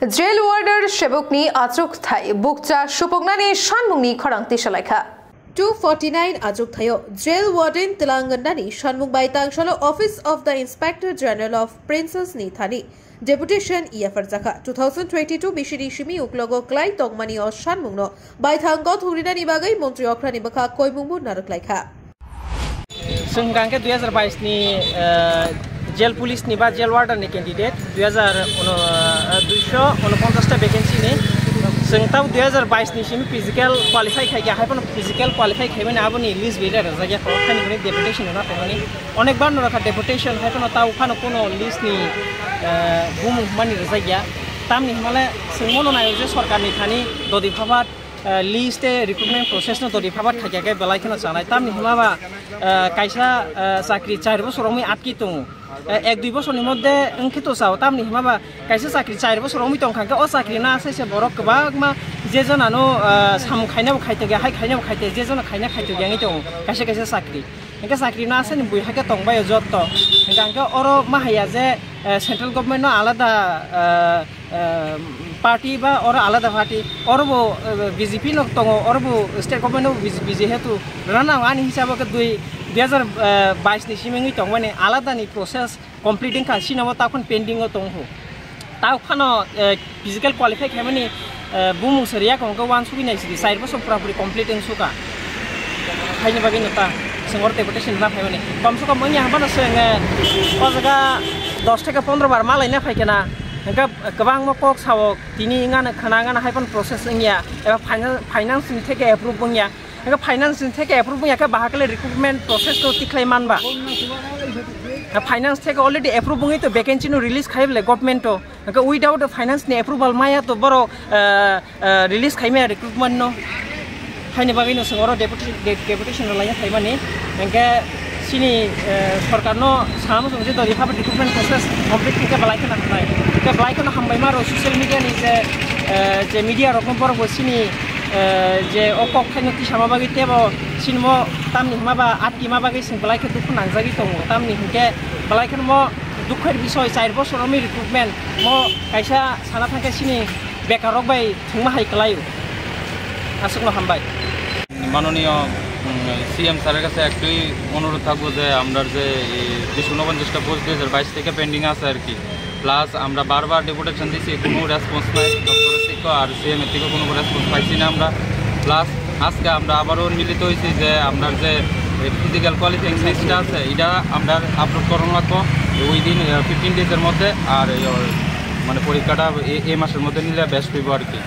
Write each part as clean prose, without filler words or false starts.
Jail वार्डर सेबकनी Achyok Thai बुकचा सुपगनानि सानमुंनि खरांति सलायखा 249 आजुक थायो jail warden तेलंगानानि सानमुं बायतांगसलो office of the inspector general of prisons नि थानि डेपुटेशन इयाफार जाखा 2022 बिशिरि शिमि उक्लोगो क्लाइ तगमानि अ सानमुंनो बायथांग थुरिनानि बागै मंत्री अख्रानि बखा कयमुंबो नारखलायखा संगांके 2022 नि जेल पुलिस नि बा जेल वार्डन नि कैंडिडेट 249 वैकेंसी नि संताव 2022 नि सिम फिजिकल क्वालिफाई खाइया हायपन फिजिकल क्वालिफाई खाइबन आबनि लिस्ट बिले रजाया खानि बनि डेपुटेशन ना थानि अनेक बार नरखा डेपुटेशन हायपन ताव खानो कोनो लिस्ट नि बुम मानि रजाया तामनि हिमाले संमनो नायो जे सरकार नि थानि ददि फाबात लिस्ट रिक्रुटमेंट प्रोसेस न ददि फाबात खाइया बेलायखनो जानाय तामनि हिमाबा कायसा चाकरी 4 बोसोराव आटकी दं एक दुई बोसोरनि मध्य अंकित साव तामनि हिमाबा कायसा चाकरी 4 बोसोराव दंखांके अ चाकरी ना साइसे बरक गोबां जे जनानो साम खायनाबो खायते गे हाय खायनाबो खायते जे जना खायना खायते गेङै दं कायसा कायसा चाकरी इनका चाकरी ना सानि बुइहाके दंबाय जत्त इनका अरो माहाया जे सेंट्रल गवर्नमेंट न आलादा पार्टी बा और आलादा पार्टी और वो बीजेपी न दङ और वो स्टेट गवर्नमेंट न बीजेपी हेतु राना आनि हिसाबके 2022 नि सिमङै दं माने आलादा नि प्रोसेस कंप्लीटिंग का सिनाव ताखन पेंडिंग दं हो ताव खानो फिजिकल क्वालिफाई खायमानि बुमु सरिया कंको वान सुबिनाय सिदि 4 बोसोर पुरापुरि कंप्लीटिंग सुका खायनि बागै नता संगर डेपुटेशन ना फायमानि कम से कम या हाबानो सोङे अजगा 10 থেকে 15 बार मालायना फायकेना इनका गोबां मकक साव तिनि इंगानो खानागाना हायपन प्रोसेस इंया एबा फाइनांस नि थेके एप्रुव बंया इनका फाइनांस नि थेके एप्रुव बंया का बाहाकले रिक्रुटमेंट प्रोसेस को तिखलाय मानबा फाइनांस थेके ऑलरेडी एप्रुव बंगै तो वैकेंसी नो रिलीज खायबले गवर्नमेंट तो इनका विदाउट फाइनांस नि एप्रूवल माया तो बरो रिलीज खायमे रिक्रुटमेंट नो हायनि बागै नो संगरो डेपुटेशन लाया थायमानि इनका सिनी सरकार नो सामो जे दरि फाब रिक्रुटमेंट प्रोसेस कंप्लीट के बलायखना थानाय के बलायखना हमबाय मारो सोशल मीडिया नि जे मीडिया रकम पर सिनी जे अकक खायनो तिसामा बागै तेबो सिनमो तामनि माबा आटि माबागै सिन बलायखो दुखु नांजागि दङ तामनि हिके बलायखन मो दुखर बिषय 4 बोसोर मी रिक्रुटमेंट मो कायसा साना थांके सिनी बेकार रक बाय थंमा हायखलायो आसुकनो हमबाय माननीय सीएम सर का एक अनुरोध থাকবো যে আমরা যে 249টা পোস্ট 2022 থেকে পেন্ডিং আছে আর কি প্লাস আমরা বারবার ডেপুটেশন দিছি কোনো রেসপন্স নাই ডক্টর থেকে আর সিএম থেকে কোনো রেসপন্স পাইছি না আমরা প্লাস আজকে আমরা আবারও মিলিত হইছি যে আমরা যে ফিজিক্যাল কোয়ালিফাইং লিস্টটা আছে এটা আমরা আপলোড করন লাগবো উইদিন 15 ডেজের মধ্যে আর মানে পরীক্ষাটা এই মাসের মধ্যে নিলে বেস্ট হইব আর কি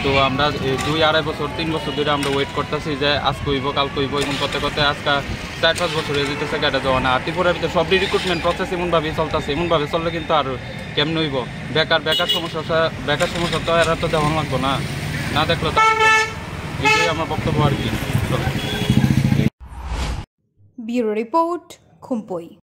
তো আমরা 2-2.5 বছর 3 বছর ধরে আমরা ওয়েট করতেছি যে আজ কইব কাল কইব এরকম করতে করতে আজকে 4-5 বছর হয়ে যেতেছে গাড়া যাওয়া না ত্রিপুরার ভিতরে সব রিক্রুটমেন্ট প্রসেস এমনভাবে চলতেছে এমনভাবে চললে কিন্তু আর কেমন হইব বেকার সমস্যা তো এরা তো দেওয়া লাগবো না দেখলো তো এটাই আমার বক্তব্য আর কি ব্যুরো রিপোর্ট খুম্পই।